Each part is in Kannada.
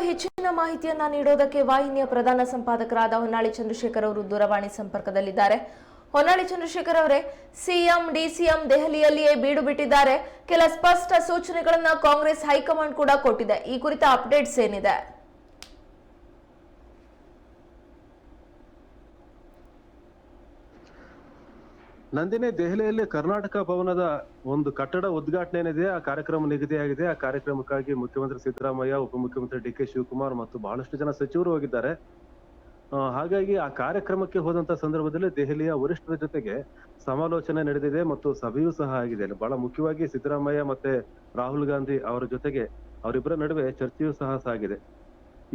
ಹೆಚ್ಚಿನ ಮಾಹಿತಿಯನ್ನ ನೀಡೋದಕ್ಕೆ ವಾಹಿನಿಯ ಪ್ರಧಾನ ಸಂಪಾದಕರಾದ ಹೊನ್ನಾಳಿ ಚಂದ್ರಶೇಖರ್ ಅವರು ದೂರವಾಣಿ ಸಂಪರ್ಕದಲ್ಲಿದ್ದಾರೆ. ಹೊನ್ನಾಳಿ ಚಂದ್ರಶೇಖರ್ ಅವರೇ, ಸಿಎಂ ಡಿಸಿಎಂ ದೆಹಲಿಯಲ್ಲಿಯೇ ಬೀಡು ಬಿಟ್ಟಿದ್ದಾರೆ. ಕೆಲ ಸ್ಪಷ್ಟ ಸೂಚನೆಗಳನ್ನ ಕಾಂಗ್ರೆಸ್ ಹೈಕಮಾಂಡ್ ಕೂಡ ಕೊಟ್ಟಿದೆ. ಈ ಕುರಿತ ಅಪ್ಡೇಟ್ಸ್ ಏನಿದೆ? ನಂದಿನಿ, ದೆಹಲಿಯಲ್ಲಿ ಕರ್ನಾಟಕ ಭವನದ ಒಂದು ಕಟ್ಟಡ ಉದ್ಘಾಟನೆ ಏನಿದೆ, ಆ ಕಾರ್ಯಕ್ರಮ ನಿಗದಿಯಾಗಿದೆ. ಆ ಕಾರ್ಯಕ್ರಮಕ್ಕಾಗಿ ಮುಖ್ಯಮಂತ್ರಿ ಸಿದ್ದರಾಮಯ್ಯ, ಉಪಮುಖ್ಯಮಂತ್ರಿ ಡಿ ಕೆ ಶಿವಕುಮಾರ್ ಮತ್ತು ಬಹಳಷ್ಟು ಜನ ಸಚಿವರು ಹೋಗಿದ್ದಾರೆ. ಹಾಗಾಗಿ ಆ ಕಾರ್ಯಕ್ರಮಕ್ಕೆ ಹೋದಂತ ಸಂದರ್ಭದಲ್ಲಿ ದೆಹಲಿಯ ವರಿಷ್ಠರ ಜೊತೆಗೆ ಸಮಾಲೋಚನೆ ನಡೆದಿದೆ ಮತ್ತು ಸಭೆಯೂ ಸಹ ಆಗಿದೆ. ಬಹಳ ಮುಖ್ಯವಾಗಿ ಸಿದ್ದರಾಮಯ್ಯ ಮತ್ತೆ ರಾಹುಲ್ ಗಾಂಧಿ ಅವರ ಜೊತೆಗೆ ಅವರಿಬ್ಬರ ನಡುವೆ ಚರ್ಚೆಯೂ ಸಹ ಸಾಗಿದೆ.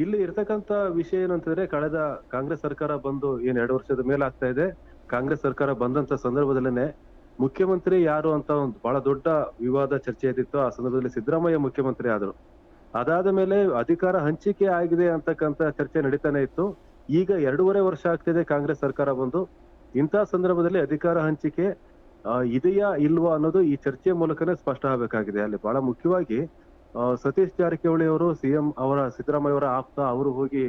ಇಲ್ಲಿ ಇರ್ತಕ್ಕಂತ ವಿಷಯ ಏನಂತಂದ್ರೆ, ಕಳೆದ ಕಾಂಗ್ರೆಸ್ ಸರ್ಕಾರ ಬಂದು 2 ವರ್ಷದ ಮೇಲೆ ಆಗ್ತಾ ಇದೆ. ಕಾಂಗ್ರೆಸ್ ಸರ್ಕಾರ ಬಂದಂತ ಸಂದರ್ಭದಲ್ಲೇನೆ ಮುಖ್ಯಮಂತ್ರಿ ಯಾರು ಅಂತ ಒಂದು ಬಹಳ ದೊಡ್ಡ ವಿವಾದ ಚರ್ಚೆ ಇದ್ದಿತ್ತು. ಆ ಸಂದರ್ಭದಲ್ಲಿ ಸಿದ್ದರಾಮಯ್ಯ ಮುಖ್ಯಮಂತ್ರಿ ಆದ್ರು. ಅದಾದ ಮೇಲೆ ಅಧಿಕಾರ ಹಂಚಿಕೆ ಆಗಿದೆ ಅಂತಕ್ಕಂತ ಚರ್ಚೆ ನಡೀತಾನೆ ಇತ್ತು. ಈಗ 2.5 ವರ್ಷ ಆಗ್ತಿದೆ ಕಾಂಗ್ರೆಸ್ ಸರ್ಕಾರ ಬಂದು. ಇಂಥ ಸಂದರ್ಭದಲ್ಲಿ ಅಧಿಕಾರ ಹಂಚಿಕೆ ಇದೆಯಾ ಇಲ್ವಾ ಅನ್ನೋದು ಈ ಚರ್ಚೆಯ ಮೂಲಕನೇ ಸ್ಪಷ್ಟ ಆಗಬೇಕಾಗಿದೆ. ಅಲ್ಲಿ ಬಹಳ ಮುಖ್ಯವಾಗಿ ಸತೀಶ್ ಜಾರಕಿಹೊಳಿ ಅವರು ಸಿಎಂ ಅವರ ಸಿದ್ದರಾಮಯ್ಯ ಅವರ ಆಪ್ತ, ಅವರು ಹೋಗಿ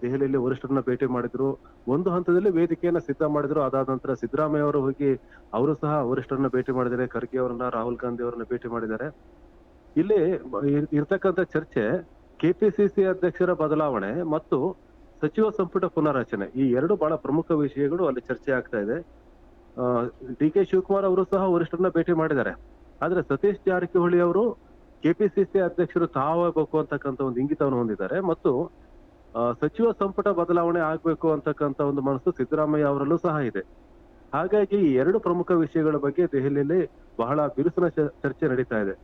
ದೆಹಲಿಯಲ್ಲಿ ವರಿಷ್ಠರನ್ನ ಭೇಟಿ ಮಾಡಿದ್ರು. ಒಂದು ಹಂತದಲ್ಲಿ ವೇದಿಕೆಯನ್ನ ಸಿದ್ಧ ಮಾಡಿದ್ರು. ಅದಾದ ನಂತರ ಸಿದ್ದರಾಮಯ್ಯ ಅವರು ಹೋಗಿ ಅವರು ಸಹ ವರಿಷ್ಠರನ್ನ ಭೇಟಿ ಮಾಡಿದ್ದಾರೆ. ಖರ್ಗೆ ಅವರನ್ನ, ರಾಹುಲ್ ಗಾಂಧಿ ಅವರನ್ನ ಭೇಟಿ ಮಾಡಿದ್ದಾರೆ. ಇಲ್ಲಿ ಇರ್ತಕ್ಕಂಥ ಚರ್ಚೆ ಕೆಪಿಸಿಸಿ ಅಧ್ಯಕ್ಷರ ಬದಲಾವಣೆ ಮತ್ತು ಸಚಿವ ಸಂಪುಟ ಪುನರ್ರಚನೆ, ಈ ಎರಡು ಬಹಳ ಪ್ರಮುಖ ವಿಷಯಗಳು ಅಲ್ಲಿ ಚರ್ಚೆ ಆಗ್ತಾ ಇದೆ. ಡಿ ಕೆ ಶಿವಕುಮಾರ್ ಅವರು ಸಹ ವರಿಷ್ಠರನ್ನ ಭೇಟಿ ಮಾಡಿದ್ದಾರೆ. ಆದ್ರೆ ಸತೀಶ್ ಜಾರಕಿಹೊಳಿ ಅವರು ಕೆಪಿಸಿಸಿ ಅಧ್ಯಕ್ಷರು ತಾವಾಗಬೇಕು ಅಂತಕ್ಕಂಥ ಒಂದು ಇಂಗಿತವನ್ನು ಹೊಂದಿದ್ದಾರೆ ಮತ್ತು ಸಚಿವ ಸಂಪುಟ ಬದಲಾವಣೆ ಆಗ್ಬೇಕು ಅಂತಕ್ಕಂಥ ಒಂದು ಮನಸ್ಸು ಸಿದ್ದರಾಮಯ್ಯ ಅವರಲ್ಲೂ ಸಹ ಇದೆ. ಹಾಗಾಗಿ ಈ ಎರಡು ಪ್ರಮುಖ ವಿಷಯಗಳ ಬಗ್ಗೆ ದೆಹಲಿಯಲ್ಲಿ ಬಹಳ ಬಿರುಸಿನ ಚರ್ಚೆ ನಡೀತಾ ಇದೆ.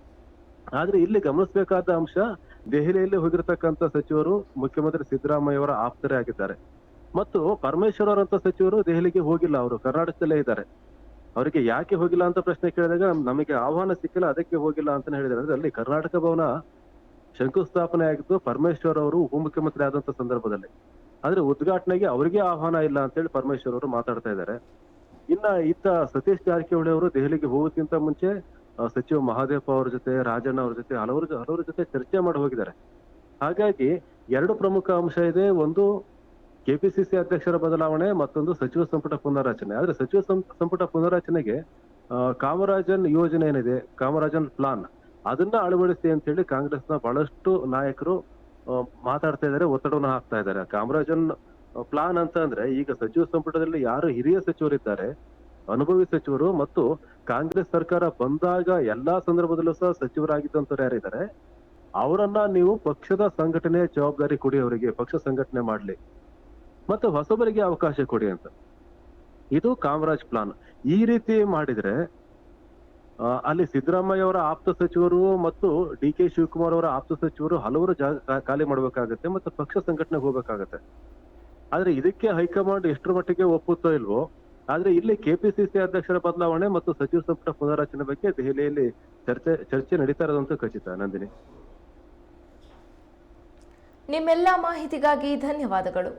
ಆದ್ರೆ ಇಲ್ಲಿ ಗಮನಿಸಬೇಕಾದ ಅಂಶ, ದೆಹಲಿಯಲ್ಲಿ ಹೋಗಿರ್ತಕ್ಕಂಥ ಸಚಿವರು ಮುಖ್ಯಮಂತ್ರಿ ಸಿದ್ದರಾಮಯ್ಯ ಅವರ ಆಪ್ತರೇ ಆಗಿದ್ದಾರೆ ಮತ್ತು ಪರಮೇಶ್ವರ್ ಅವರಂತ ಸಚಿವರು ದೆಹಲಿಗೆ ಹೋಗಿಲ್ಲ. ಅವರು ಕರ್ನಾಟಕದಲ್ಲೇ ಇದ್ದಾರೆ. ಅವರಿಗೆ ಯಾಕೆ ಹೋಗಿಲ್ಲ ಅಂತ ಪ್ರಶ್ನೆ ಕೇಳಿದಾಗ ನಮಗೆ ಆಹ್ವಾನ ಸಿಕ್ಕಿಲ್ಲ, ಅದಕ್ಕೆ ಹೋಗಿಲ್ಲ ಅಂತಾನೆ ಹೇಳಿದ್ದಾರೆ. ಅಂದ್ರೆ ಅಲ್ಲಿ ಕರ್ನಾಟಕ ಭವನ ಶಂಕುಸ್ಥಾಪನೆ ಆಗಿದ್ದು ಪರಮೇಶ್ವರ್ ಅವರು ಉಪಮುಖ್ಯಮಂತ್ರಿ ಆದಂತ ಸಂದರ್ಭದಲ್ಲಿ. ಆದ್ರೆ ಉದ್ಘಾಟನೆಗೆ ಅವರಿಗೆ ಆಹ್ವಾನ ಇಲ್ಲ ಅಂತೇಳಿ ಪರಮೇಶ್ವರ್ ಅವರು ಮಾತಾಡ್ತಾ ಇದ್ದಾರೆ. ಇತ್ತ ಸತೀಶ್ ಜಾರಕಿಹೊಳಿ ಅವರು ದೆಹಲಿಗೆ ಹೋಗೋಕ್ಕಿಂತ ಮುಂಚೆ ಸಚಿವ ಮಹಾದೇವ ಅವರ ಜೊತೆ, ರಾಜಣ್ಣ ಅವ್ರ ಜೊತೆ ಹಲವರ ಜೊತೆ ಚರ್ಚೆ ಮಾಡಿ ಹೋಗಿದ್ದಾರೆ. ಹಾಗಾಗಿ ಎರಡು ಪ್ರಮುಖ ಅಂಶ ಇದೆ. ಒಂದು ಕೆಪಿಸಿಸಿ ಅಧ್ಯಕ್ಷರ ಬದಲಾವಣೆ, ಮತ್ತೊಂದು ಸಚಿವ ಸಂಪುಟ ಪುನರ್ರಚನೆ. ಆದ್ರೆ ಸಚಿವ ಸಂಪುಟ ಪುನರ್ರಚನೆಗೆ ಕಾಮರಾಜನ್ ಯೋಜನೆ ಏನಿದೆ, ಕಾಮರಾಜನ್ ಪ್ಲಾನ್, ಅದನ್ನ ಅಳವಡಿಸಿ ಅಂತ ಹೇಳಿ ಕಾಂಗ್ರೆಸ್ನ ಬಹಳಷ್ಟು ನಾಯಕರು ಮಾತಾಡ್ತಾ ಇದ್ದಾರೆ, ಒತ್ತಡವನ್ನು ಹಾಕ್ತಾ ಇದ್ದಾರೆ. ಕಾಮರಾಜನ್ ಪ್ಲಾನ್ ಅಂತ ಅಂದ್ರೆ, ಈಗ ಸಚಿವ ಸಂಪುಟದಲ್ಲಿ ಯಾರು ಹಿರಿಯ ಸಚಿವರಿದ್ದಾರೆ, ಅನುಭವಿ ಸಚಿವರು ಮತ್ತು ಕಾಂಗ್ರೆಸ್ ಸರ್ಕಾರ ಬಂದಾಗ ಎಲ್ಲಾ ಸಂದರ್ಭದಲ್ಲೂ ಸಹ ಸಚಿವರಾಗಿದ್ದಂತವ್ರು ಯಾರಿದ್ದಾರೆ, ಅವರನ್ನ ನೀವು ಪಕ್ಷದ ಸಂಘಟನೆ ಜವಾಬ್ದಾರಿ ಕೊಡಿ, ಅವರಿಗೆ ಪಕ್ಷ ಸಂಘಟನೆ ಮಾಡ್ಲಿ ಮತ್ತೆ ಹೊಸಬರಿಗೆ ಅವಕಾಶ ಕೊಡಿ ಅಂತ. ಇದು ಕಾಮರಾಜ್ ಪ್ಲಾನ್. ಈ ರೀತಿ ಮಾಡಿದ್ರೆ ಅಲ್ಲಿ ಸಿದ್ದರಾಮಯ್ಯ ಅವರ ಆಪ್ತ ಸಚಿವರು ಮತ್ತು ಡಿ ಕೆ ಶಿವಕುಮಾರ್ ಅವರ ಆಪ್ತ ಸಚಿವರು ಹಲವರು ಖಾಲಿ ಮಾಡ್ಬೇಕಾಗತ್ತೆ ಮತ್ತೆ ಪಕ್ಷ ಸಂಘಟನೆಗೆ ಹೋಗ್ಬೇಕಾಗತ್ತೆ. ಆದ್ರೆ ಇದಕ್ಕೆ ಹೈಕಮಾಂಡ್ ಎಷ್ಟರ ಮಟ್ಟಿಗೆ ಒಪ್ಪುತ್ತೋ ಇಲ್ವೋ, ಆದ್ರೆ ಇಲ್ಲಿ ಕೆಪಿಸಿಸಿ ಅಧ್ಯಕ್ಷರ ಬದಲಾವಣೆ ಮತ್ತು ಸಚಿವ ಸಂಪುಟ ಪುನರ್ರಚನೆ ಬಗ್ಗೆ ದೆಹಲಿಯಲ್ಲಿ ಚರ್ಚೆ ನಡೀತಾ ಇರೋದಂತೂ ಖಚಿತ. ನಂದಿನಿ, ನಿಮ್ಮೆಲ್ಲ ಮಾಹಿತಿಗಾಗಿ ಧನ್ಯವಾದಗಳು.